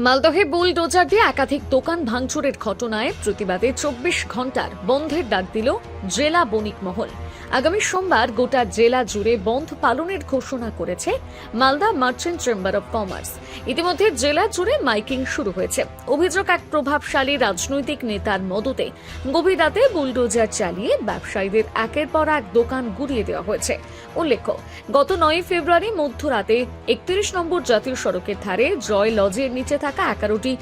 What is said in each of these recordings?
মালদহে bulldozer দিয়ে একাধিক দোকান ভাঙচুরের ঘটনায় প্রতিবাদে 24 ঘন্টার বন্ধের ডাক দিল জেলা বণিক মহল। আগামী সোমবার গোটা জেলা জুড়ে বন্ধ পালনের ঘোষণা করেছে Malda merchant chamber of commerce. ইতিমধ্যে জেলা জুড়ে মাইকিং শুরু হয়েছে। অভিযোগ, এক প্রভাবশালী রাজনৈতিক নেতার মদতে গভীর রাতে বুলডোজার চালিয়ে ব্যবসায়ীদের একের পর এক দোকান গুড়িয়ে দেওয়া হয়েছে। উল্লেখ্য, গত 9 ফেব্রুয়ারি মধ্যরাতে 31 নম্বর জাতীয় সড়কের ধারে জয় লজের নিচে থাকা 11টি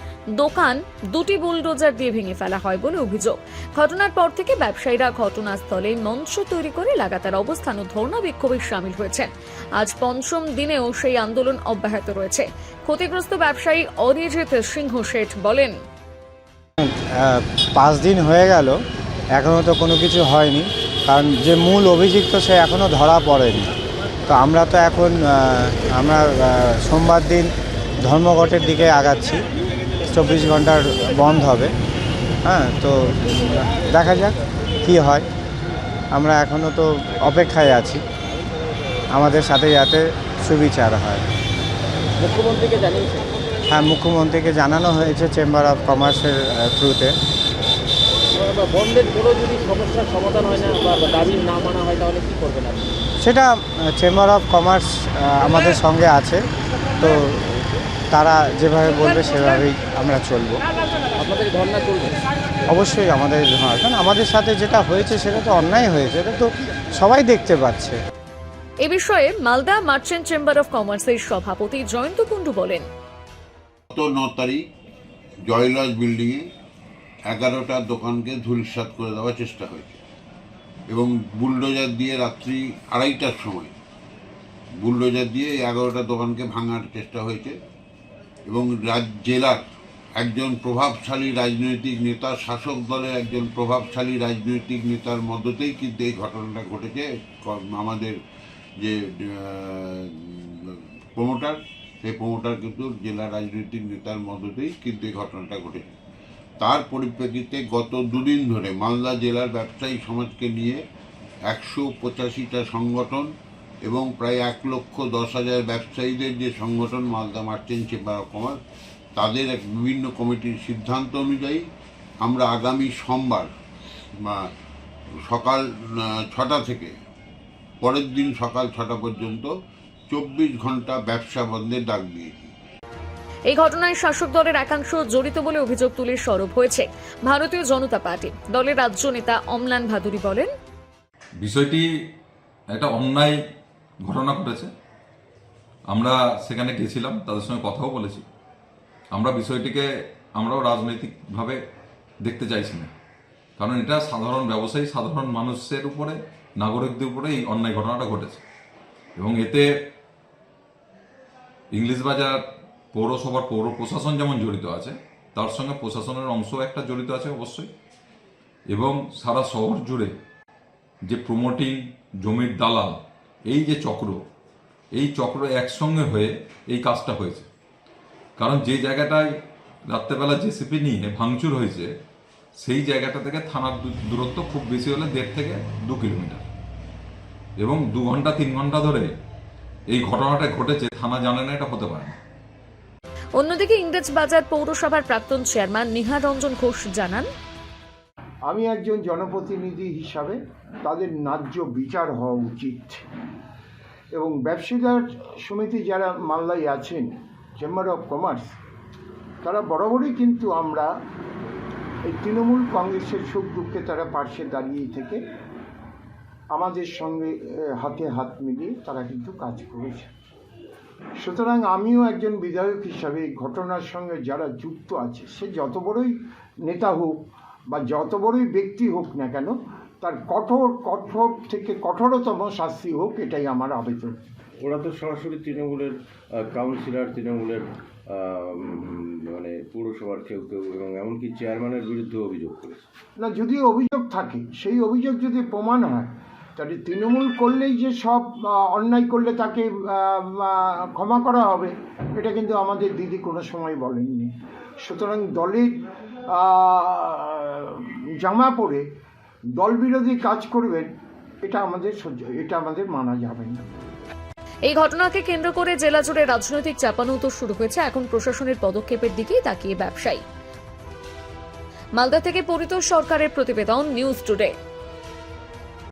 দোকান 2টি বুলডোজার দিয়ে ভেঙে ফেলা হয় বলে অভিযোগ। ঘটনার পর থেকে ব্যবসায়ীরা ঘটনাস্থলে মঞ্চ তৈরি করে লাগাতার অবস্থান ও ধর্ণা বিক্ষোভে শামিল হয়েছেন। আজ পঞ্চম দিনেও সেই আন্দোলন অব্যাহত রয়েছে। ক্ষতিগ্রস্ত ব্যবসায়ী অরিজিৎ সিংহ শেঠ বলেন, 5 দিন হয়ে গেল, এখনও তো কোনো কিছু হয়নি, কারণ যে মূল অভিযুক্ত সে এখনও ধরা পড়েনি। তো আমরা তো এখন সোমবার দিন ধর্মঘটের দিকে আগাচ্ছি। 24 ঘন্টার বন্ধ হবে। তো দেখা যাক কি হয়। আমরা এখনও তো অপেক্ষায় আছি, আমাদের সাথে যাতে সুবিচার হয়। মুখ্যমন্ত্রীকে জানিয়েছেন? হ্যাঁ, মুখ্যমন্ত্রীকে জানানো হয়েছে চেম্বার অফ কমার্সের থ্রুতে। বন্ধের কোনো যদি সমস্যার সমাধান হয় না বা দাবি না মানা হয়, তাহলে কী করবেন আপনি? সেটা চেম্বার অফ কমার্স আমাদের সঙ্গে আছে, তো তারা যেভাবে বলবে সেভাবেই আমরা চলবো। আপনাদের ধর্ণা চলবে? অবশ্যই আমাদের, কারণ আমাদের সাথে যেটা হয়েছে সেটা তো অন্যায় হয়েছে, এটা তো সবাই দেখতে পাচ্ছে। এ বিষয়ে মালদা মার্চেন্ট চেম্বার অব কমার্সের সভাপতি জয়ন্ত কুণ্ডু বলেন, গত 9 তারিখ জয়লজ বিল্ডিংয়ে 11টা দোকানকে ধূলিসাৎ করে দেওয়ার চেষ্টা হয়েছে এবং বুলডোজার দিয়ে রাত্রি 2:30টার সময় বুলডোজার দিয়ে 11টা দোকানকে ভাঙার চেষ্টা হয়েছে এবং জেলার একজন প্রভাবশালী রাজনৈতিক নেতা, শাসক দলের একজন প্রভাবশালী রাজনৈতিক নেতার মদতেই কিন্তু এই ঘটনাটা ঘটেছে। আমাদের যে প্রমোটার, সেই প্রমোটার কিন্তু জেলা রাজনৈতিক নেতার মদতেই কিন্তু এই ঘটনাটা ঘটেছে। তার পরিপ্রেক্ষিতে গত 2 দিন ধরে মালদা জেলার ব্যবসায়ী সমাজকে নিয়ে 185টা সংগঠন এবং প্রায় 1,10,000 ব্যবসায়ীদের যে সংগঠন Malda merchant chamber of commerce, তাদের এক বিভিন্ন কমিটির সিদ্ধান্ত অনুযায়ী আমরা আগামী সোমবার সকাল 6টা থেকে পরের দিন সকাল 6টা পর্যন্ত 24 ঘন্টা ব্যবসা বন্ধের ডাক দিয়েছি। এই ঘটনায় শাসক দলের একাংশ জড়িত বলে অভিযোগ তুলে সরব হয়েছে ভারতীয় জনতা পার্টি। দলের রাজ্য নেতা অম্লান ভাদুরী বলেন, বিষয়টি একটা অন্যায় ঘটনা ঘটেছে। আমরা সেখানে গেছিলাম, তাদের সঙ্গে কথাও বলেছি। আমরা বিষয়টিকে আমরাও রাজনৈতিকভাবে দেখতে চাইছি না, কারণ এটা সাধারণ ব্যবসায়ী, সাধারণ মানুষের উপরে, নাগরিকদের উপরে এই অন্যায় ঘটনাটা ঘটেছে এবং এতে ইংলিশ বাজার পৌরসভার পৌর প্রশাসন যেমন জড়িত আছে, তার সঙ্গে প্রশাসনের অংশ একটা জড়িত আছে অবশ্যই, এবং সারা শহর জুড়ে যে প্রমোটিং, জমির দালাল, এই যে চক্র একসঙ্গে হয়ে এই কাজটা হয়েছে। কারণ যে জায়গাটায় রাত্রেবেলা জেসিপি নিয়ে ভাঙচুর হয়েছে, সেই জায়গাটা থেকে থানার দূরত্ব খুব বেশি হলে 1.5 থেকে 2 কিলোমিটার, এবং 2 ঘন্টা 3 ঘন্টা ধরে এই ঘটনাটা ঘটেছে, থানা জানে না, এটা হতে পারে না। অন্যদিকে ইংরেজবাজার পৌরসভার প্রাক্তন চেয়ারম্যান নিহার রঞ্জন ঘোষ জানান, আমি একজন জনপ্রতিনিধি হিসাবে তাদের ন্যায্য বিচার হওয়া উচিত এবং ব্যবসায়ীদের সমিতি যারা মালদায় আছেন, চেম্বার অফ কমার্স, তারা বরাবরই কিন্তু আমরা এই তৃণমূল কংগ্রেসের সুখ দুঃখে তারা পার্শ্বে দাঁড়িয়ে থেকে আমাদের সঙ্গে হাতে হাত মিলিয়ে তারা কিন্তু কাজ করেছে। সুতরাং আমিও একজন বিধায়ক হিসাবে এই ঘটনার সঙ্গে যারা যুক্ত আছে, সে যত বড়ই নেতা হোক বা যত বড়ই ব্যক্তি হোক না কেন, তার কঠোর থেকে কঠোরতম শাস্তি হোক, এটাই আমার আবেদন। ওরা তো সরাসরি তৃণমূলের কাউন্সিলর, তৃণমূলের মানে পৌরসভার কেউ এবং এমনকি চেয়ারম্যানের বিরুদ্ধে অভিযোগ করেছে। না, যদি অভিযোগ থাকে, সেই অভিযোগ যদি প্রমাণ হয়, তাহলে তৃণমূল করলেই যে সব অন্যায় করলে তাকে ক্ষমা করা হবে, এটা কিন্তু আমাদের দিদি কোনো সময় বলেননি। সুতরাং দলের জামা পরে দল বিরোধী কাজ করবেন, এটা আমাদের মানা যাবে না। এই ঘটনাকে কেন্দ্র করে জেলা জুড়ে রাজনৈতিক চাপানোউতর শুরু হয়েছে। এখন প্রশাসনের পদক্ষেপের দিকেই তাকিয়ে ব্যবসায়ী। মালদা থেকে পরিতোষ সরকারের প্রতিবেদন, নিউজ টুডে।